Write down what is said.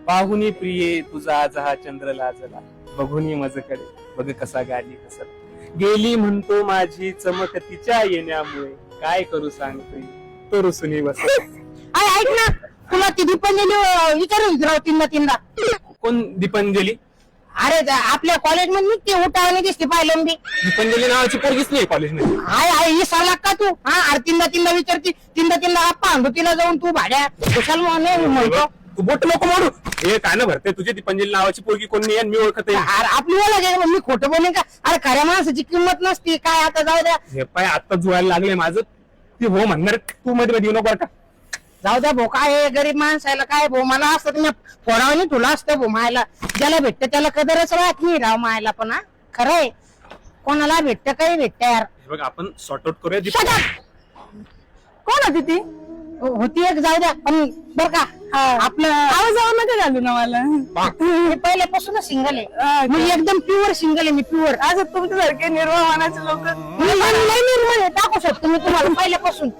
पाहुनी प्रिये तुझा आज हा चंद्र लाजला, बघुनी मजकडे बघ कसा गाली कसला. गेली म्हणतो माझी चमक तिच्या येण्यामुळे, काय करू सांगतोय तो रुसुनी बस. ऐक ना, तुला ती दीपांजली विचारू तीनदा. कोण दीपांजली? अरे आपल्या कॉलेज मध्ये ते उठावणी दिसते पाहिलं मी. दीपांजली नावाची पोरगीच नाही कॉलेजमध्ये. हाय ही साला का तू? हा अरे तीनदा विचारती, तीनदा पाहतो तिला जाऊन तू भाड्या कुशाल म्हणतो. तू बोट नको मोडू. हे काय ना भरते तुझी दीपांजली नावाची पोरगी कोण नाही आणि मी ओळखत आहे. अरे आपली ओळख आहे, मी खोटं बोलेन का? अरे खऱ्या माणसाची किंमत नसती काय. आता जाऊ द्या, हे पाय आता जुळायला लागले माझं. ती हो म्हणणार, तू मध्ये येऊ नको का. जाऊ द्या भाऊ. काय गरीब माणसाला काय भाऊ, मला असतं तुम्ही फोडावणी तुला असतं भाऊ. मायला ज्याला भेटतं त्याला कदरच राहत नाही राव मायला. पण हा खरंय, कोणाला भेटतं काही भेटतं यार. हे बघ आपण सॉर्ट आउट करूया. Shut up! कोण होती ती? होती एक. जाऊ द्या पण बर का, आपलं आवाज नका घालू ना मला. मी पहिल्यापासूनच सिंगल आहे. मी एकदम प्युअर सिंगल आहे. मी प्युअर. आज तुमच्यासारखे निर्वाह मानाचे लोक नाही निर्मळ आहे, टाकू शकतो मी तुम्हाला पहिल्यापासून.